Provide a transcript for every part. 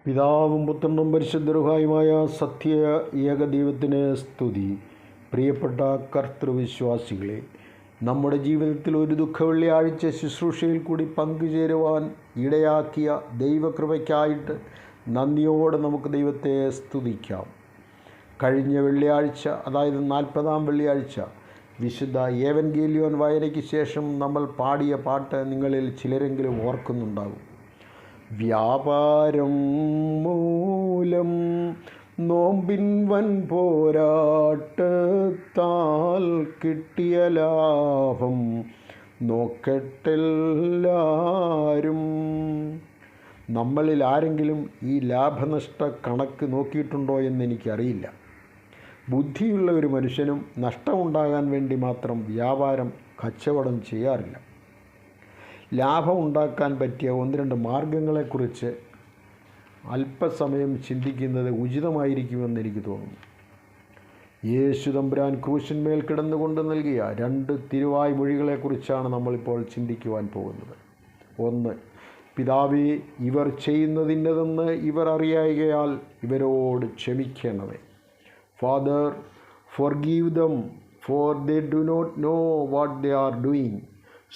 പിതാവും പുത്രനും പരിശുദ്ധരുഹായുമായ സത്യ ഏകദൈവത്തിന് സ്തുതി. പ്രിയപ്പെട്ട കർത്തൃവിശ്വാസികളെ, നമ്മുടെ ജീവിതത്തിൽ ഒരു ദുഃഖവെള്ളിയാഴ്ച ശുശ്രൂഷയിൽ കൂടി പങ്കുചേരുവാൻ ഇടയാക്കിയ ദൈവകൃപയ്ക്കായിട്ട് നന്ദിയോടെ നമുക്ക് ദൈവത്തെ സ്തുതിക്കാം. കഴിഞ്ഞ വെള്ളിയാഴ്ച, അതായത് 40-ാം വെള്ളിയാഴ്ച, വിശുദ്ധ ഏവൻഗേലിയോൻ വായനയ്ക്ക് ശേഷം നമ്മൾ പാടിയ പാട്ട് നിങ്ങളിൽ ചിലരെങ്കിലും ഓർക്കുന്നുണ്ടാകും. വ്യാപാരം മൂലം നോമ്പിൻ വൻ പോരാട്ടത്താൽ കിട്ടിയ ലാഭം നോക്കട്ടെല്ലാരും. നമ്മളിൽ ആരെങ്കിലും ഈ ലാഭനഷ്ട കണക്ക് നോക്കിയിട്ടുണ്ടോ എന്നെനിക്കറിയില്ല. ബുദ്ധിയുള്ള ഒരു മനുഷ്യനും നഷ്ടമുണ്ടാകാൻ വേണ്ടി മാത്രം വ്യാപാരം കച്ചവടം ചെയ്യാറില്ല. ലാഭമുണ്ടാക്കാൻ പറ്റിയ 1-2 മാർഗങ്ങളെക്കുറിച്ച് അല്പസമയം ചിന്തിക്കുന്നത് ഉചിതമായിരിക്കുമെന്ന് എനിക്ക് തോന്നുന്നു. യേശു തമ്പുരാൻ ക്രൂശിന്മേൽ കിടന്നുകൊണ്ട് നൽകിയ 2 തിരുവായ് മൊഴികളെക്കുറിച്ചാണ് നമ്മളിപ്പോൾ ചിന്തിക്കുവാൻ പോകുന്നത്. 1, പിതാവേ, ഇവർ ചെയ്യുന്നതിന്നതെന്ന് ഇവർ അറിയായികയാൽ ഇവരോട് ക്ഷമിക്കണമേ. Father, forgive them, for they do not know what they are doing.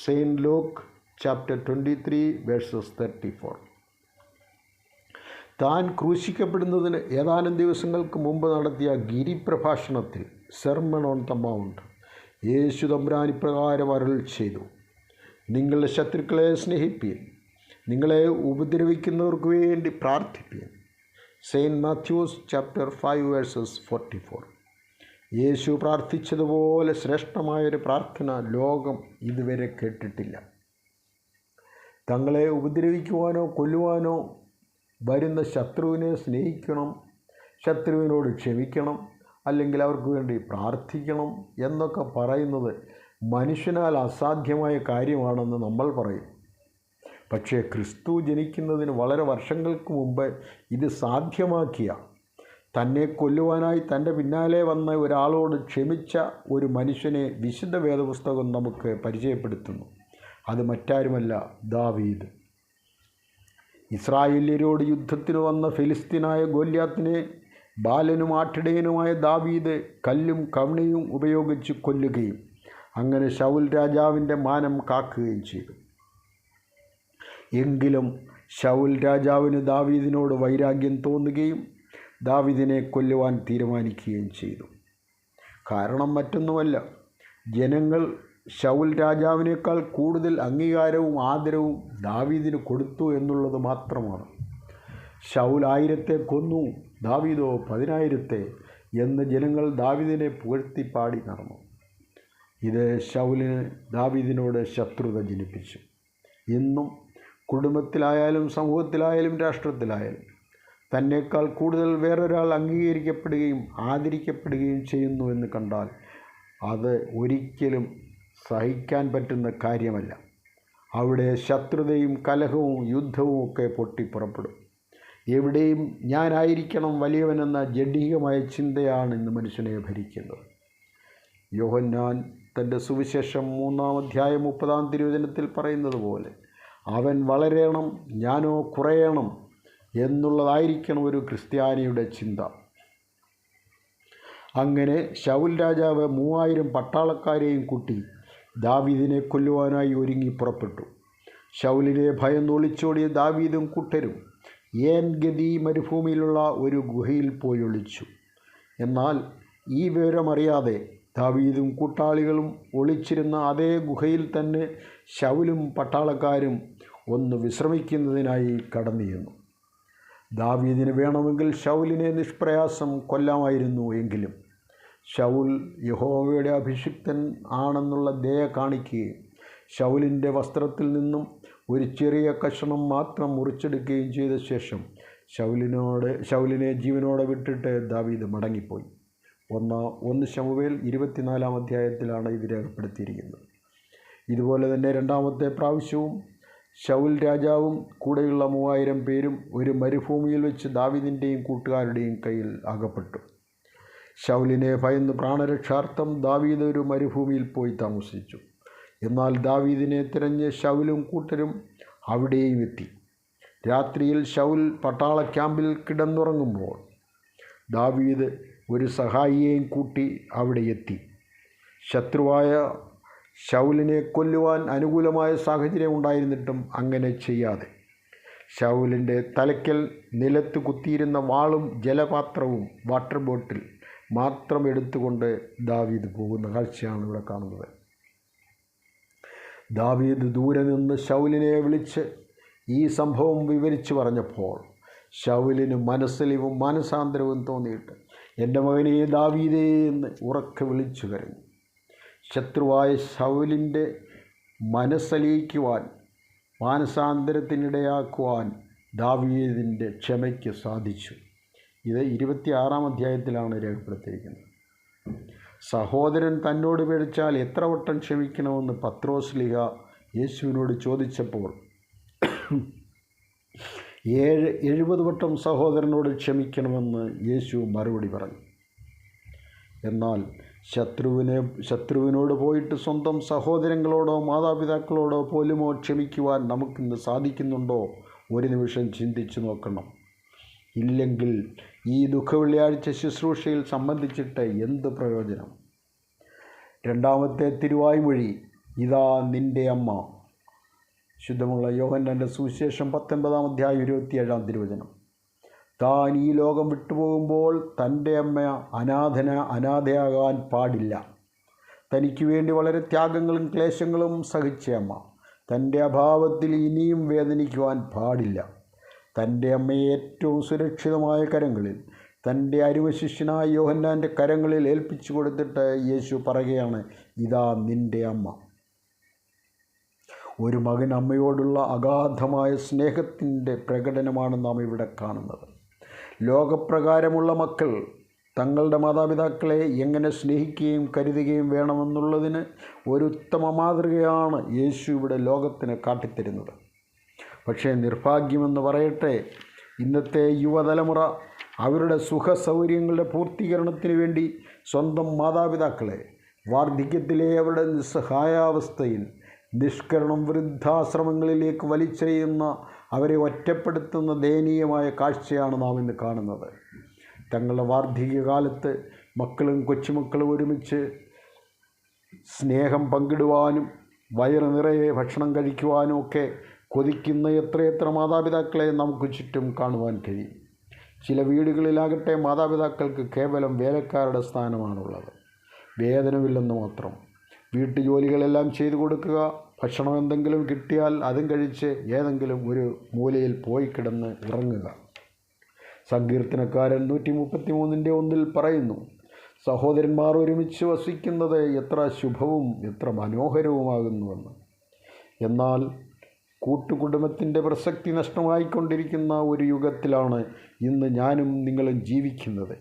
Saint Luke chapter 23 verses 34. താൻ ക്രൂശിക്കപ്പെടുന്നതിന് ഏതാനും ദിവസങ്ങൾക്ക് മുമ്പ് നടത്തിയ ഗിരിപ്രഭാഷണത്തിൽ സെർമൺ ഓൺ ദ മൗണ്ട് യേശു തമ്പുരാൻ ഇപ്രകാരം അരുൾ ചെയ്തു: നിങ്ങളുടെ ശത്രുക്കളെ സ്നേഹിപ്പീൻ, നിങ്ങളെ ഉപദ്രവിക്കുന്നവർക്ക് വേണ്ടി പ്രാർത്ഥിപ്പീൻ. Saint Matthew's chapter 5 verses 44. യേശു പ്രാർത്ഥിച്ചതുപോലെ ശ്രേഷ്ഠമായൊരു പ്രാർത്ഥന ലോകം ഇതുവരെ കേട്ടിട്ടില്ല. തങ്ങളെ ഉപദ്രവിക്കുവാനോ കൊല്ലുവാനോ വരുന്ന ശത്രുവിനെ സ്നേഹിക്കണം, ശത്രുവിനോട് ക്ഷമിക്കണം, അല്ലെങ്കിൽ അവർക്ക് വേണ്ടി പ്രാർത്ഥിക്കണം എന്നൊക്കെ പറയുന്നത് മനുഷ്യനാൽ അസാധ്യമായ കാര്യമാണെന്ന് നമ്മൾ പറയും. പക്ഷേ ക്രിസ്തു ജനിക്കുന്നതിന് വളരെ വർഷങ്ങൾക്ക് മുമ്പ് ഇത് സാധ്യമാക്കിയ, തന്നെ കൊല്ലുവാനായി തൻ്റെ പിന്നാലെ വന്ന ഒരാളോട് ക്ഷമിച്ച ഒരു മനുഷ്യനെ വിശുദ്ധ വേദപുസ്തകം നമുക്ക് പരിചയപ്പെടുത്തുന്നു. അത് മറ്റാരുമല്ല, ദാവീദ്. ഇസ്രായേല്യരോട് യുദ്ധത്തിന് വന്ന ഫിലിസ്തീനായ ഗോല്യാത്തിനെ ബാലനും ആട്ടിടയനുമായ ദാവീദ് കല്ലും കവണിയും ഉപയോഗിച്ച് കൊല്ലുകയും അങ്ങനെ ശൗൽ രാജാവിൻ്റെ മാനം കാക്കുകയും ചെയ്തു. എങ്കിലും ശൗൽ രാജാവിന് ദാവീദിനോട് വൈരാഗ്യം തോന്നുകയും ദാവീദിനെ കൊല്ലുവാൻ തീരുമാനിക്കുകയും ചെയ്തു. കാരണം മറ്റൊന്നുമല്ല, ജനങ്ങൾ ശൗൽ രാജാവിനേക്കാൾ കൂടുതൽ അംഗീകാരവും ആദരവും ദാവീദിന് കൊടുത്തു എന്നുള്ളത് മാത്രമാണ്. ശൗൽ 1000 കൊന്നു, ദാവീദോ 10,000 എന്ന് ജനങ്ങൾ ദാവീദിനെ പുകഴ്ത്തി പാടി നടന്നു. ഇത് ശൗലിന് ദാവീദിനോട് ശത്രുത ജനിപ്പിച്ചു. ഇന്നും കുടുംബത്തിലായാലും സമൂഹത്തിലായാലും രാഷ്ട്രത്തിലായാലും തന്നേക്കാൾ കൂടുതൽ വേറൊരാൾ അംഗീകരിക്കപ്പെടുകയും ആദരിക്കപ്പെടുകയും ചെയ്യുന്നു എന്ന് കണ്ടാൽ അത് ഒരിക്കലും സഹിക്കാൻ പറ്റുന്ന കാര്യമല്ല. അവിടെ ശത്രുതയും കലഹവും യുദ്ധവും ഒക്കെ പൊട്ടിപ്പുറപ്പെടും. എവിടെയും ഞാനായിരിക്കണം വലിയവനെന്ന ജഡികമായ ചിന്തയാണ് ഇന്ന് മനുഷ്യനെ ഭരിക്കുന്നത്. യോഹന്നാൻ തൻ്റെ സുവിശേഷം 3-ാം അധ്യായം 30-ാം തിരുവചനത്തിൽ പറയുന്നത് പോലെ, അവൻ വളരണം, ഞാനോ കുറയണം എന്നുള്ളതായിരിക്കണം ഒരു ക്രിസ്ത്യാനിയുടെ ചിന്ത. അങ്ങനെ ശൗൽ രാജാവ് 3000 പട്ടാളക്കാരെയും കൂട്ടി ദാവീദിനെ കൊല്ലുവാനായി ഒരുങ്ങി പുറപ്പെട്ടു. ശൗലിനെ ഭയന്ന് ഒളിച്ചോടിയ ദാവീദും കൂട്ടരും ഏൻ ഗദി മരുഭൂമിയിലുള്ള ഒരു ഗുഹയിൽ പോയി ഒളിച്ചു. എന്നാൽ ഈ വിവരമറിയാതെ ദാവീദും കൂട്ടാളികളും ഒളിച്ചിരുന്ന അതേ ഗുഹയിൽ തന്നെ ശൗലും പട്ടാളക്കാരും ഒന്ന് വിശ്രമിക്കുന്നതിനായി കടന്നു ചെന്നു. ദാവീദിന് വേണമെങ്കിൽ ശൗലിനെ നിഷ്പ്രയാസം കൊല്ലാമായിരുന്നു. എങ്കിലും ശൗൽ യഹോവയുടെ അഭിഷിക്തൻ ആണെന്നുള്ള ദയ കാണിക്കുകയും ശൗലിൻ്റെ വസ്ത്രത്തിൽ നിന്നും ഒരു ചെറിയ കഷണം മാത്രം മുറിച്ചെടുക്കുകയും ചെയ്ത ശേഷം ശൗലിനെ ജീവനോടെ വിട്ടിട്ട് ദാവീദ് മടങ്ങിപ്പോയി. 1 ശമൂവേൽ 24-ാം അധ്യായത്തിലാണ് ഇത് രേഖപ്പെടുത്തിയിരിക്കുന്നത്. ഇതുപോലെ തന്നെ 2-ാമത്തെ പ്രാവശ്യവും ശൗൽ രാജാവും കൂടെയുള്ള 3000 പേരും ഒരു മരുഭൂമിയിൽ വെച്ച് ദാവീദിൻ്റെയും കൂട്ടുകാരുടെയും കയ്യിൽ അകപ്പെട്ടു. ശൗലിനെ ഭയന്ന് പ്രാണരക്ഷാർത്ഥം ദാവീദ് ഒരു മരുഭൂമിയിൽ പോയി താമസിച്ചു. എന്നാൽ ദാവീദിനെ തിരഞ്ഞ് ശൗലും കൂട്ടരും അവിടെയും എത്തി. രാത്രിയിൽ ശൗൽ പട്ടാള ക്യാമ്പിൽ കിടന്നുറങ്ങുമ്പോൾ ദാവീദ് ഒരു സഹായിയെയും കൂട്ടി അവിടെ എത്തി. ശത്രുവായ ശൗലിനെ കൊല്ലുവാൻ അനുകൂലമായ സാഹചര്യം ഉണ്ടായിരുന്നിട്ടും അങ്ങനെ ചെയ്യാതെ ശൗലിൻ്റെ തലയ്ക്കൽ നിലത്ത് കുത്തിയിരുന്ന വാളും ജലപാത്രവും വാട്ടർ ബോട്ടിൽ മാത്രം എടുത്തുകൊണ്ട് ദാവീദ് പോകുന്ന കാഴ്ചയാണ് ഇവിടെ കാണുന്നത്. ദാവീദ് ദൂരെ നിന്ന് ശൗലിനെ വിളിച്ച് ഈ സംഭവം വിവരിച്ചു പറഞ്ഞപ്പോൾ ശൗലിന് മനസ്സലിവും മാനസാന്തരവും തോന്നിയിട്ട് എൻ്റെ മകനെ ദാവീദേ എന്ന് ഉറക്കെ വിളിച്ചു കരഞ്ഞു. ശത്രുവായ ശൗലിൻ്റെ മനസ്സലിയിക്കുവാൻ, മാനസാന്തരത്തിനിടയാക്കുവാൻ ദാവീദിൻ്റെ ക്ഷമയ്ക്ക് സാധിച്ചു. ഇത് 26-ാം അധ്യായത്തിലാണ് രേഖപ്പെടുത്തിയിരിക്കുന്നത്. സഹോദരൻ തന്നോട് പിഴച്ചാൽ എത്ര വട്ടം ക്ഷമിക്കണമെന്ന് പത്രോസ്ലീഹ യേശുവിനോട് ചോദിച്ചപ്പോൾ 70 വട്ടം സഹോദരനോട് ക്ഷമിക്കണമെന്ന് യേശു മറുപടി പറഞ്ഞു. എന്നാൽ ശത്രുവിനോട് പോയിട്ട് സ്വന്തം സഹോദരങ്ങളോടോ മാതാപിതാക്കളോടോ പോലുമോ ക്ഷമിക്കുവാൻ നമുക്കിന്ന് സാധിക്കുന്നുണ്ടോ? ഒരു നിമിഷം ചിന്തിച്ചു നോക്കണം. ഇല്ലെങ്കിൽ ഈ ദുഃഖവെള്ളിയാഴ്ച ശുശ്രൂഷയിൽ സംബന്ധിച്ചിട്ട് എന്ത് പ്രയോജനം? 2-ാമത്തെ തിരുവായ്മൊഴി, ഇതാ നിൻ്റെ അമ്മ. ശുദ്ധമുള്ള യോഹന്നാൻ്റെ സുവിശേഷം 19-ാം അധ്യായം 27-ാം തിരുവചനം. താൻ ഈ ലോകം വിട്ടുപോകുമ്പോൾ തൻ്റെ അമ്മ അനാഥയാകാൻ പാടില്ല. തനിക്ക് വേണ്ടി വളരെ ത്യാഗങ്ങളും ക്ലേശങ്ങളും സഹിച്ച അമ്മ തൻ്റെ അഭാവത്തിൽ ഇനിയും വേദനിക്കുവാൻ പാടില്ല. തൻ്റെ അമ്മയെ ഏറ്റവും സുരക്ഷിതമായ കരങ്ങളിൽ, തൻ്റെ അരുമശിഷ്യനായ യോഹന്നാൻ്റെ കരങ്ങളിൽ ഏൽപ്പിച്ചു കൊടുത്തിട്ട് യേശു പറയുകയാണ്, ഇതാ നിൻ്റെ അമ്മ. ഒരു മകൻ അമ്മയോടുള്ള അഗാധമായ സ്നേഹത്തിൻ്റെ പ്രകടനമാണ് നാം ഇവിടെ കാണുന്നത്. ലോകപ്രകാരമുള്ള മക്കൾ തങ്ങളുടെ മാതാപിതാക്കളെ എങ്ങനെ സ്നേഹിക്കുകയും കരുതുകയും വേണമെന്നുള്ളതിന് ഒരു ഉത്തമ മാതൃകയാണ് യേശു ഇവിടെ ലോകത്തിന് കാട്ടിത്തരുന്നത്. പക്ഷേ നിർഭാഗ്യമെന്ന് പറയട്ടെ, ഇന്നത്തെ യുവതലമുറ അവരുടെ സുഖ സൗകര്യങ്ങളുടെ പൂർത്തീകരണത്തിന് വേണ്ടി സ്വന്തം മാതാപിതാക്കളെ വാർദ്ധക്യത്തിലെ അവരുടെ നിസ്സഹായാവസ്ഥയിൽ നിഷ്കരണം വൃദ്ധാശ്രമങ്ങളിലേക്ക് വലിച്ചെറിയുന്ന, അവരെ ഒറ്റപ്പെടുത്തുന്ന ദയനീയമായ കാഴ്ചയാണ് നാം ഇന്ന് കാണുന്നത്. തങ്ങളുടെ വാർദ്ധക്യകാലത്ത് മക്കളും കൊച്ചുമക്കളും ഒരുമിച്ച് സ്നേഹം പങ്കിടുവാനും വയറ് നിറയെ ഭക്ഷണം കഴിക്കുവാനും ഒക്കെ കൊതിക്കുന്ന എത്രയെത്ര മാതാപിതാക്കളെ നമുക്ക് ചുറ്റും കാണുവാൻ കഴിയും. ചില വീടുകളിലാകട്ടെ മാതാപിതാക്കൾക്ക് കേവലം വേലക്കാരുടെ സ്ഥാനമാണുള്ളത്. വേതനമില്ലെന്ന് മാത്രം. വീട്ടുജോലികളെല്ലാം ചെയ്തു കൊടുക്കുക, ഭക്ഷണം എന്തെങ്കിലും കിട്ടിയാൽ അതും കഴിച്ച് ഏതെങ്കിലും ഒരു മൂലയിൽ പോയി കിടന്ന് ഉറങ്ങുക. സങ്കീർത്തനക്കാരൻ 133-1 പറയുന്നു, സഹോദരന്മാർ ഒരുമിച്ച് വസിക്കുന്നത് എത്ര ശുഭവും എത്ര മനോഹരവുമാകുന്നുവെന്ന്. എന്നാൽ കൂട്ടുകുടുംബത്തിൻ്റെ പ്രസക്തി നഷ്ടമായിക്കൊണ്ടിരിക്കുന്ന ഒരു യുഗത്തിലാണ് ഇന്ന് ഞാനും നിങ്ങളും ജീവിക്കുന്നത്.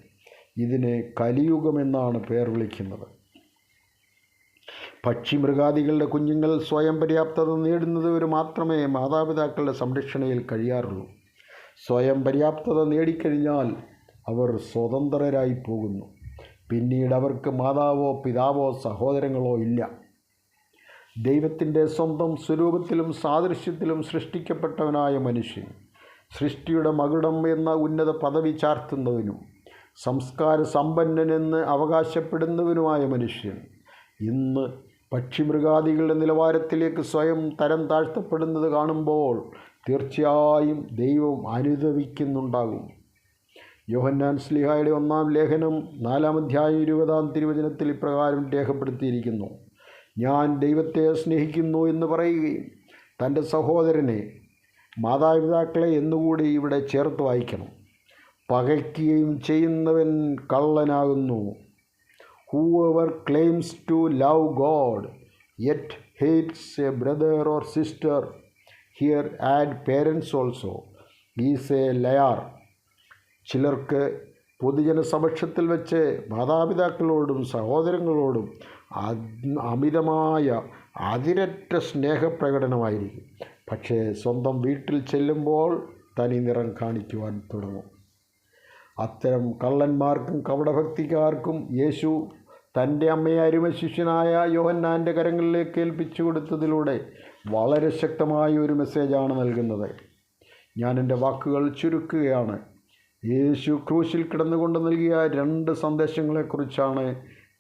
ഇതിനെ കലിയുഗമെന്നാണ് പേർ വിളിക്കുന്നത്. പക്ഷിമൃഗാദികളുടെ കുഞ്ഞുങ്ങൾ സ്വയം പര്യാപ്തത നേടുന്നത് വരെ മാത്രമേ മാതാപിതാക്കളുടെ സംരക്ഷണയിൽ കഴിയാറുള്ളൂ. സ്വയം പര്യാപ്തത നേടിക്കഴിഞ്ഞാൽ അവർ സ്വതന്ത്രരായി പോകുന്നു. പിന്നീട് അവർക്ക് മാതാവോ പിതാവോ സഹോദരങ്ങളോ ഇല്ല. ദൈവത്തിൻ്റെ സ്വന്തം സ്വരൂപത്തിലും സാദൃശ്യത്തിലും സൃഷ്ടിക്കപ്പെട്ടവനായ മനുഷ്യൻ, സൃഷ്ടിയുടെ മകുടം എന്ന ഉന്നത പദവി ചാർത്തുന്നവനും സംസ്കാര സമ്പന്നനെന്ന് അവകാശപ്പെടുന്നവനുമായ മനുഷ്യൻ ഇന്ന് പക്ഷിമൃഗാദികളുടെ നിലവാരത്തിലേക്ക് സ്വയം തരം താഴ്ത്തപ്പെടുന്നത് കാണുമ്പോൾ തീർച്ചയായും ദൈവം അനുതപിക്കുന്നുണ്ടാകും. യോഹന്നാൻ ശ്ലീഹായുടെ 1-ാം ലേഖനം 4-ാം അധ്യായം 20-ാം തിരുവചനത്തിൽ ഇപ്രകാരം രേഖപ്പെടുത്തിയിരിക്കുന്നു, ഞാൻ ദൈവത്തെ സ്നേഹിക്കുന്നു എന്ന് പറയുകയും തൻ്റെ സഹോദരനെ, മാതാപിതാക്കളെ എന്നുകൂടി ഇവിടെ ചേർത്ത് വായിക്കണം, പകയ്ക്കുകയും ചെയ്യുന്നവൻ കള്ളനാകുന്നു. Whoever claims to love God yet hates a brother or sister, here add parents also, is a liar. ചിലർക്ക് പൊതുജനസമക്ഷത്തിൽ വെച്ച് മാതാപിതാക്കളോടും സഹോദരങ്ങളോടും അമിതമായ അതിരറ്റ സ്നേഹപ്രകടനമായിരിക്കും. പക്ഷേ സ്വന്തം വീട്ടിൽ ചെല്ലുമ്പോൾ തനി നിറം കാണിക്കുവാൻ തുടങ്ങും. അത്തരം കള്ളന്മാർക്കും കപടഭക്തിക്കാർക്കും യേശു തൻ്റെ അമ്മയെ അരുമശിഷ്യനായ യോഹന്നാൻ്റെ കരങ്ങളിലേക്ക് ഏൽപ്പിച്ചു കൊടുത്തതിലൂടെ വളരെ ശക്തമായ ഒരു മെസ്സേജാണ് നൽകുന്നത്. ഞാൻ എൻ്റെ വാക്കുകൾ ചുരുക്കുകയാണ്. യേശു ക്രൂശിൽ കിടന്നുകൊണ്ട് നൽകിയ 2 സന്ദേശങ്ങളെക്കുറിച്ചാണ്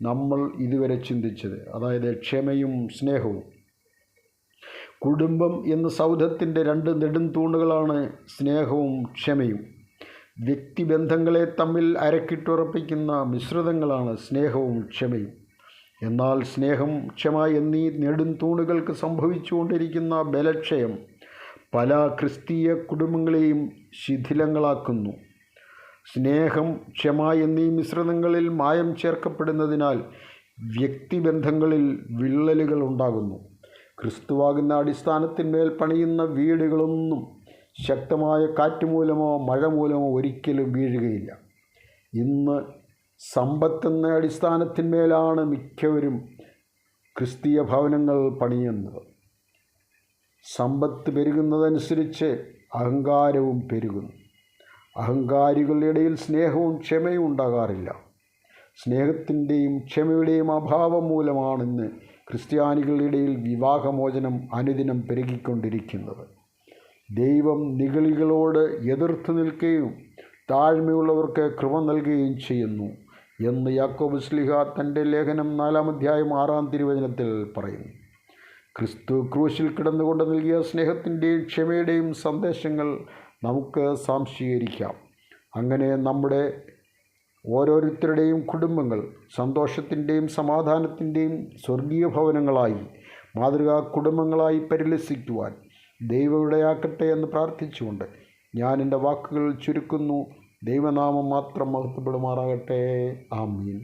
നമ്മൾ ഇതുവരെ ചിന്തിച്ചത്. അതായത് ക്ഷമയും സ്നേഹവും. കുടുംബം എന്ന സൗധത്തിൻ്റെ 2 നെടുംതൂണുകളാണ് സ്നേഹവും ക്ഷമയും. വ്യക്തിബന്ധങ്ങളെ തമ്മിൽ അരക്കിട്ടുറപ്പിക്കുന്ന മിശ്രിതങ്ങളാണ് സ്നേഹവും ക്ഷമയും. എന്നാൽ സ്നേഹം, ക്ഷമ എന്നീ നെടുംതൂണുകൾക്ക് സംഭവിച്ചുകൊണ്ടിരിക്കുന്ന ബലക്ഷയം പല ക്രിസ്തീയ കുടുംബങ്ങളെയും ശിഥിലങ്ങളാക്കുന്നു. സ്നേഹം, ക്ഷമ എന്നീ മിശ്രിതങ്ങളിൽ മായം ചേർക്കപ്പെടുന്നതിനാൽ വ്യക്തിബന്ധങ്ങളിൽ വിള്ളലുകൾ ഉണ്ടാകുന്നു. ക്രിസ്തുവാകുന്ന അടിസ്ഥാനത്തിന്മേൽ പണിയുന്ന വീടുകളൊന്നും ശക്തമായ കാറ്റുമൂലമോ മഴ മൂലമോ ഒരിക്കലും വീഴുകയില്ല. ഇന്ന് സമ്പത്തെന്ന അടിസ്ഥാനത്തിന്മേലാണ് മിക്കവരും ക്രിസ്തീയ ഭവനങ്ങൾ പണിയുന്നത്. സമ്പത്ത് പെരുകുന്നതനുസരിച്ച് അഹങ്കാരവും പെരുകുന്നു. അഹങ്കാരികളുടെ ഇടയിൽ സ്നേഹവും ക്ഷമയും ഉണ്ടാകാറില്ല. സ്നേഹത്തിൻ്റെയും ക്ഷമയുടെയും അഭാവം മൂലമാണിന്ന് ക്രിസ്ത്യാനികളുടെ ഇടയിൽ വിവാഹമോചനം അനുദിനം പെരുകിക്കൊണ്ടിരിക്കുന്നത്. ദൈവം നിഗളികളോട് എതിർത്ത് നിൽക്കുകയും താഴ്മയുള്ളവർക്ക് കൃപ നൽകുകയും ചെയ്യുന്നു എന്ന് യാക്കോബ് ശ്ലീഹ തൻ്റെ ലേഖനം 4-ാം അധ്യായം 6-ാം തിരുവചനത്തിൽ പറയുന്നു. ക്രിസ്തു ക്രൂശിൽ കിടന്നുകൊണ്ട് നൽകിയ സ്നേഹത്തിൻ്റെയും ക്ഷമയുടെയും സന്ദേശങ്ങൾ നമുക്ക് സ്വാംശീകരിക്കാം. അങ്ങനെ നമ്മുടെ ഓരോരുത്തരുടെയും കുടുംബങ്ങൾ സന്തോഷത്തിൻ്റെയും സമാധാനത്തിൻ്റെയും സ്വർഗീയ ഭവനങ്ങളായി, മാതൃകാ കുടുംബങ്ങളായി പരിലസിക്കുവാൻ ദൈവം ഇടയാക്കട്ടെ എന്ന് പ്രാർത്ഥിച്ചുകൊണ്ട് ഞാൻ എൻ്റെ വാക്കുകൾ ചുരുക്കുന്നു. ദൈവനാമം മാത്രം മഹത്വപ്പെടുമാറാകട്ടെ. ആമീൻ.